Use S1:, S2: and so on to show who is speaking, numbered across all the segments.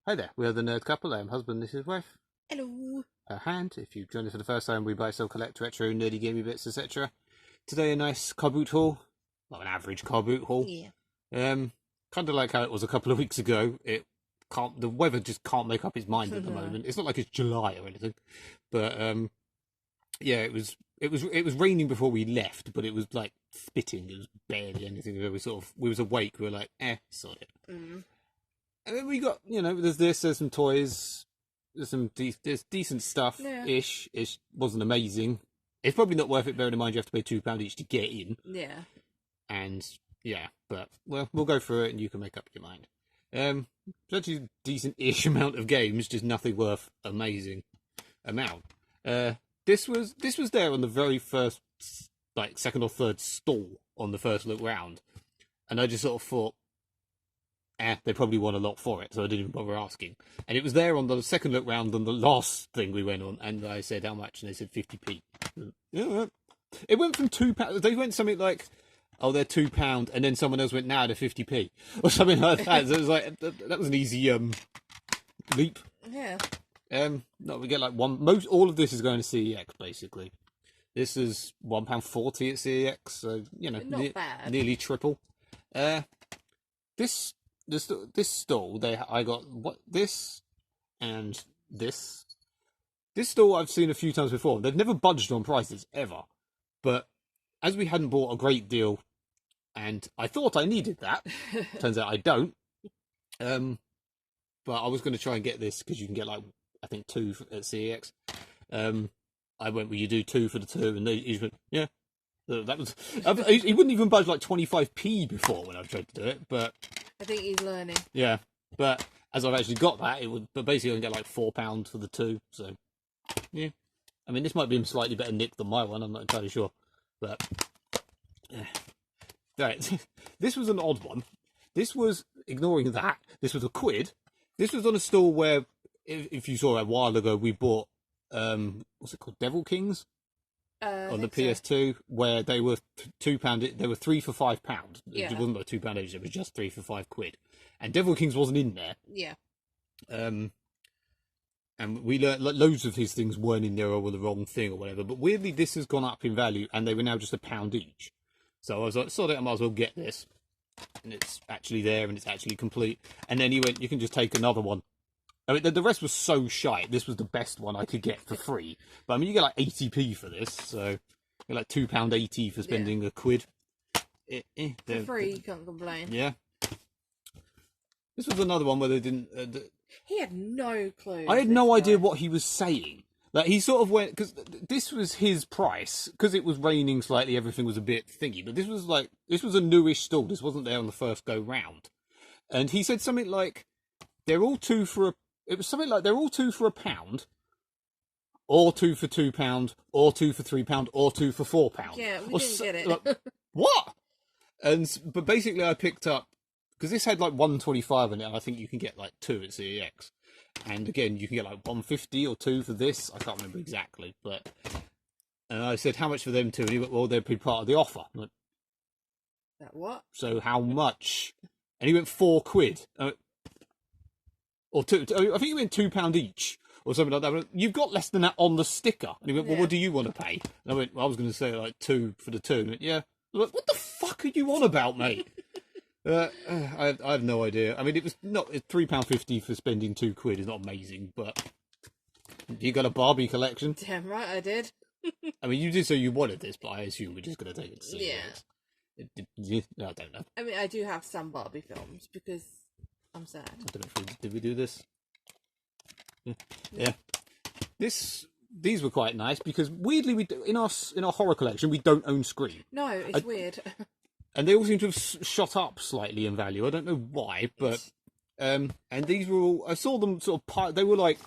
S1: Hi there, we are the Nerd Couple. I'm husband, this is wife.
S2: Hello.
S1: And if you've joined us for the first time, we buy, sell, collect retro, nerdy, gaming bits, etc. Today, a nice Carboot haul. Well, an average Carboot haul.
S2: Yeah.
S1: Kind of like how it was a couple of weeks ago. The weather just can't make up its mind at the moment. It's not like it's July or anything, but yeah, it was raining before we left, but it was like spitting. It was barely anything. We was awake. We were like, sod it.
S2: Mm.
S1: And then we got, there's some toys, there's decent stuff ish. It wasn't amazing. It's probably not worth it, bearing in mind you have to pay £2 each to get in.
S2: Yeah.
S1: And yeah, but well, we'll go through it and you can make up your mind. It's actually a decent-ish amount of games, just nothing worth amazing amount. This was there on the very first, like, second or third stall on the first look round, and I just sort of thought, they probably want a lot for it, so I didn't even bother asking. And it was there on the second look round on the last thing we went on, and I said how much, and they said 50p. Yeah, it went from £2. They went something like, oh, they're £2, and then someone else went, now they're 50p, or something like that. So it was like that was an easy leap.
S2: Yeah.
S1: No, we get like all of this is going to CEX basically. This is £1.40 at CEX, so
S2: Not bad.
S1: Nearly triple. This stall, I got this and this. This stall I've seen a few times before. They've never budged on prices ever, but as we hadn't bought a great deal, and I thought I needed that, turns out I don't. But I was going to try and get this because you can get like I think 2 at CEX. I went, well, you do 2 for the 2, and he just went, yeah. That was he wouldn't even budge like 25p before when I tried to do it, but
S2: I think he's learning.
S1: Yeah, but as I've actually got that, but basically I can get like £4 for the 2. So yeah, I mean this might be in slightly better nick than my one. I'm not entirely sure, but right. This was an odd one. This was ignoring that. This was £1. This was on a stall where, if you saw it a while ago, we bought what's it called, Devil Kings. On the PS2, where they were £2. They were 3 for £5.
S2: Yeah.
S1: It wasn't like £2 each. It was just 3 for £5. And Devil Kings wasn't in there.
S2: Yeah.
S1: And we learned loads of his things weren't in there or were the wrong thing or whatever. But weirdly, this has gone up in value, and they were now just £1 each. So I was like, sod it, I might as well get this. And it's actually there, and it's actually complete. And then he went, you can just take another one. I mean, the rest was so shite. This was the best one I could get for free. But I mean, you get like 80p for this, so you're like £2.80 for spending £1.
S2: For free, you can't complain.
S1: Yeah. This was another one where they didn't.
S2: He had no clue.
S1: I had no idea what he was saying. Like he sort of went, because this was his price, because it was raining slightly. Everything was a bit thingy, but this was a newish stall. This wasn't there on the first go round, and he said something like, "They're all 2 for a." It was something like they're all 2 for £1, or 2 for £2, or 2 for £3, or 2 for £4.
S2: Yeah, we didn't get it.
S1: Like, what? But basically, I picked up because this had like 125 in it, and I think you can get like 2 at CEX. And again, you can get like 150 or 2 for this. I can't remember exactly, but and I said how much for them 2, and he went, well, they'd be part of the offer. I went,
S2: That what?
S1: So how much? And he went £4. Or 2, I think you went £2 each, or something like that. But you've got less than that on the sticker. And he went, well, what do you want to pay? And I went, well, I was going to say like 2 for the 2. And he went, yeah. I was like, what the fuck are you on about, mate? I have no idea. I mean, it was not £3.50 for spending £2 is not amazing, but you got a Barbie collection.
S2: Damn right, I did.
S1: I mean, you did say you wanted this, but I assume we're just going to take it to see.
S2: Yeah.
S1: I don't know.
S2: I mean, I do have some Barbie films because I'm sad.
S1: I don't know if did we do this? Yeah. These were quite nice because weirdly we in our horror collection we don't own Scream.
S2: No, it's weird.
S1: And they all seem to have shot up slightly in value. I don't know why, but and these were all. I saw them sort of. They were like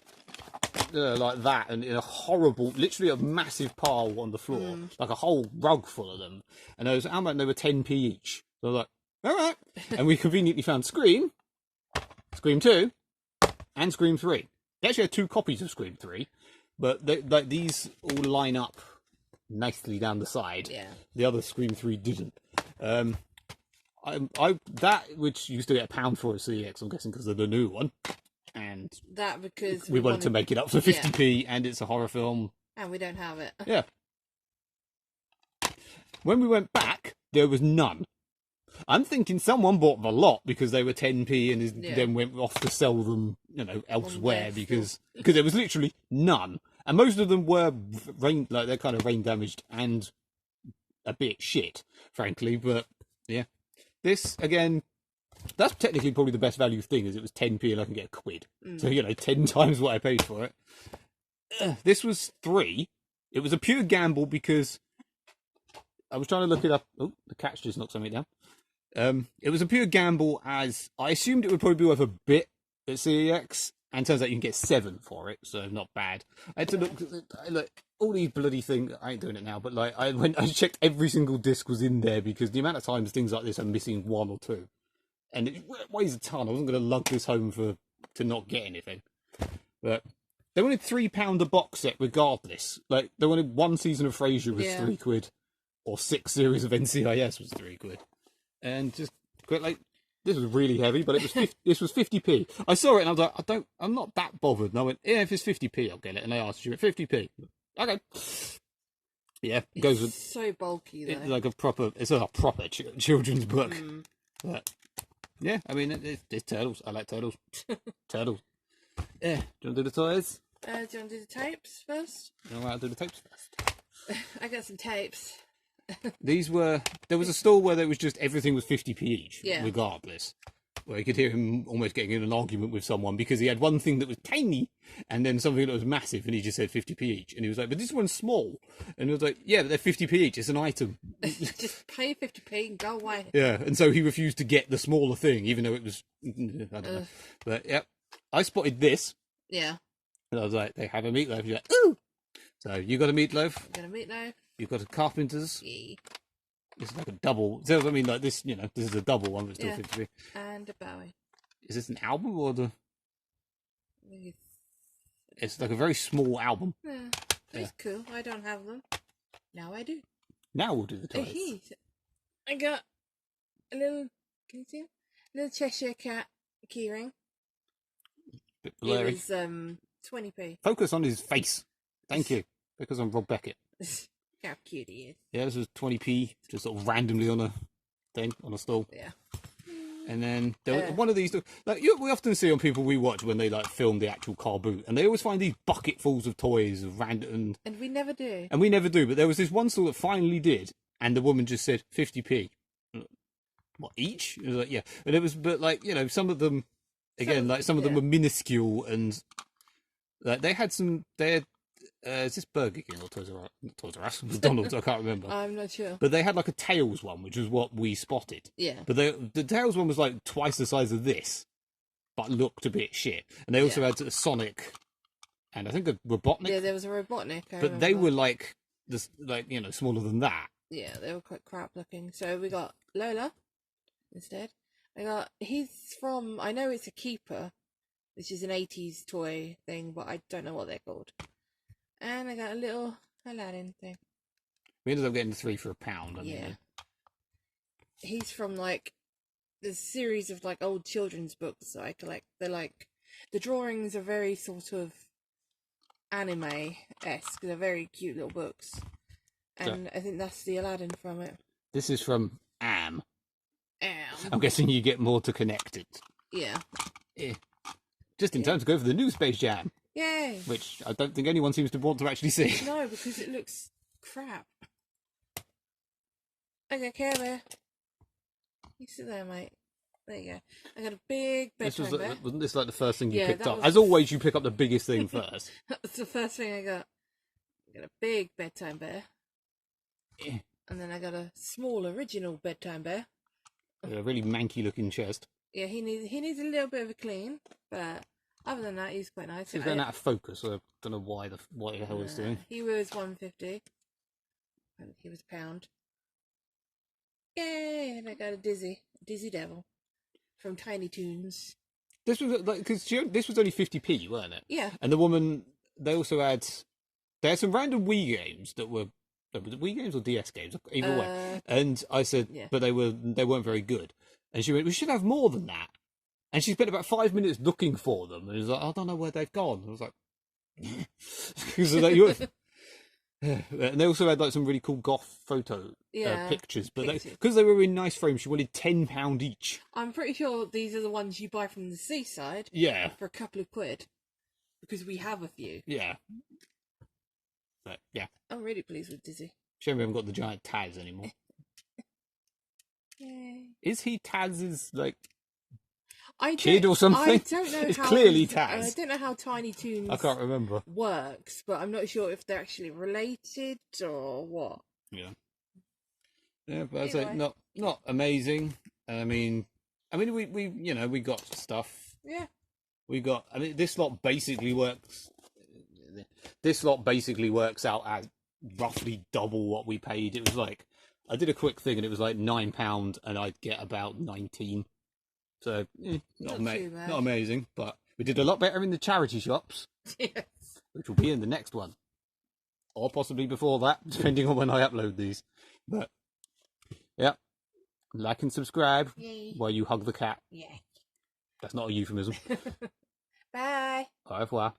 S1: that, and in a horrible, literally a massive pile on the floor, like a whole rug full of them. And I was how much? They were 10p each. So I was like, all right. And we conveniently found Scream 2, and Scream 3. They actually had 2 copies of Scream 3, but like these all line up nicely down the side.
S2: Yeah.
S1: The other Scream 3 didn't. I that which used to get £1 for at CEX, I'm guessing because of the new one. and
S2: That because
S1: we wanted to make it up for 50p, and it's a horror film.
S2: And we don't have it.
S1: Yeah. When we went back, there was none. I'm thinking someone bought the lot because they were 10p and then went off to sell them, elsewhere because there was literally none. And most of them were they're kind of rain damaged and a bit shit, frankly. But yeah, this again, that's technically probably the best value thing, is it was 10p and I can get a quid. So 10 times what I paid for it. This was 3. It was a pure gamble because I was trying to look it up. Oh, the cat's just knocked something down. It was a pure gamble, as I assumed it would probably be worth a bit at CEX, and turns out you can get 7 for it, so not bad. I had to look all these bloody things. I ain't doing it now, but I checked every single disc was in there, because the amount of times things like this are missing 1 or 2, and it weighs a ton. I wasn't going to lug this home to not get anything, but they wanted £3 a box set regardless. They wanted 1 season of Frasier was £3, or 6 series of NCIS was £3. And just this was really heavy, but this was 50p. I saw it and I was like, I'm not that bothered. And I went, yeah, if it's 50p, I'll get it. And they asked you at 50p. Okay. Yeah, it goes with
S2: so bulky though.
S1: It's like it's a proper children's book. But yeah, I mean, it's turtles. I like turtles. Turtles. Yeah. Do you want to do the toys?
S2: Do you want to do the tapes first?
S1: You want to do the tapes first?
S2: I got some tapes.
S1: There was a store where there was just everything was 50p each, regardless. Where you could hear him almost getting in an argument with someone because he had one thing that was tiny and then something that was massive, and he just said 50p each. And he was like, but this one's small. And he was like, yeah, but they're 50p each. It's an item.
S2: Just pay 50p and go away.
S1: Yeah, and so he refused to get the smaller thing, even though it was, I don't know. But yeah, I spotted this.
S2: Yeah.
S1: And I was like, they have a meatloaf. You're like, ooh! So you got a meatloaf.
S2: I got a meatloaf.
S1: You've got a Carpenter's.
S2: Yeah.
S1: It's like a double. So I mean, like this, this is a double one, but still 50p.
S2: And a Bowie.
S1: Is this an album or the? It's like a very small album.
S2: Yeah, it's cool. I don't have them. Now I do.
S1: Now we'll do the toys.
S2: I got a little. Can you see him? Little Cheshire Cat keyring.
S1: Bit blurry.
S2: It was 20p.
S1: Focus on his face. Thank you. Focus on Rob Beckett.
S2: How cute he is.
S1: Yeah, this was 20p, just sort of randomly on a thing, on a stall.
S2: Yeah.
S1: And then there was one of these, we often see on people we watch when they film the actual Carboot, and they always find these bucketfuls of toys of random.
S2: And we never do.
S1: And we never do, but there was this one stall that finally did, and the woman just said 50p. What, each? It was like, yeah. And it was, but some of them, again, some of them were minuscule, and they had is this Burger King or Toys R Us? Not Toys R Us, McDonald's, I can't remember.
S2: I'm not sure.
S1: But they had like a Tails one, which was what we spotted.
S2: Yeah.
S1: But the Tails one was like twice the size of this, but looked a bit shit. And they also had a Sonic, and I think a Robotnik.
S2: Yeah, there was a Robotnik.
S1: But they were smaller than that.
S2: Yeah, they were quite crap looking. So we got Lola instead. I know it's a Keeper, which is an 80s toy thing, but I don't know what they're called. And I got a little Aladdin thing.
S1: We ended up getting the 3 for £1.
S2: Yeah. He's from the series of old children's books that I collect. They're the drawings are very sort of anime-esque. They're very cute little books. And I think that's the Aladdin from it.
S1: This is from Am. I'm guessing you get more to connect it.
S2: Yeah.
S1: Just in time to go for the new Space Jam.
S2: Yay!
S1: Which I don't think anyone seems to want to actually see.
S2: No, because it looks crap. Okay, Care Bear. You sit there, mate. There you go. I got a big bedtime bear.
S1: Wasn't this the first thing you picked up? As always, you pick up the biggest thing first.
S2: That's the first thing I got. I got a big bedtime bear.
S1: Yeah.
S2: And then I got a small original bedtime bear.
S1: A really manky looking chest.
S2: Yeah, he needs a little bit of a clean, but other than that, he's quite nice.
S1: He's going out of focus, so I don't know what the hell he's doing.
S2: He was 150, and he was £1. Yay! And I got a Dizzy Devil from Tiny Toons.
S1: This was because this was only 50p, weren't it?
S2: Yeah.
S1: And the woman, they had some random Wii games that were. Was it Wii games or DS games? Either way. And I said, but they weren't very good. And she went, we should have more than that. And she spent about 5 minutes looking for them. And it was like, I don't know where they've gone. I was like, because and they also had like some really cool goth photo pictures, but because they were in nice frames, she wanted £10 each.
S2: I'm pretty sure these are the ones you buy from the seaside.
S1: Yeah,
S2: for a couple of quid, because we have a few.
S1: Yeah, but yeah,
S2: I'm really pleased with Dizzy.
S1: Shame we haven't got the giant Taz anymore.
S2: Yay.
S1: Is he Taz's like
S2: I
S1: kid or something?
S2: I don't know.
S1: It's
S2: how
S1: clearly Taz.
S2: I don't know how Tiny Toons
S1: I can't remember.
S2: works, but I'm not sure if they're actually related or what.
S1: Yeah. Yeah, but I'd say not amazing. I mean, we got stuff.
S2: Yeah.
S1: We got. I mean, this lot basically works. This lot basically works out as roughly double what we paid. It was like I did a quick thing, and it was like £9, and I'd get about 19. So not amazing, but we did a lot better in the charity shops.
S2: Yes.
S1: Which will be in the next one, or possibly before that, depending on when I upload these. But yeah, like and subscribe.
S2: Yay.
S1: While you hug the cat.
S2: Yeah.
S1: That's not a euphemism.
S2: Bye.
S1: Au revoir.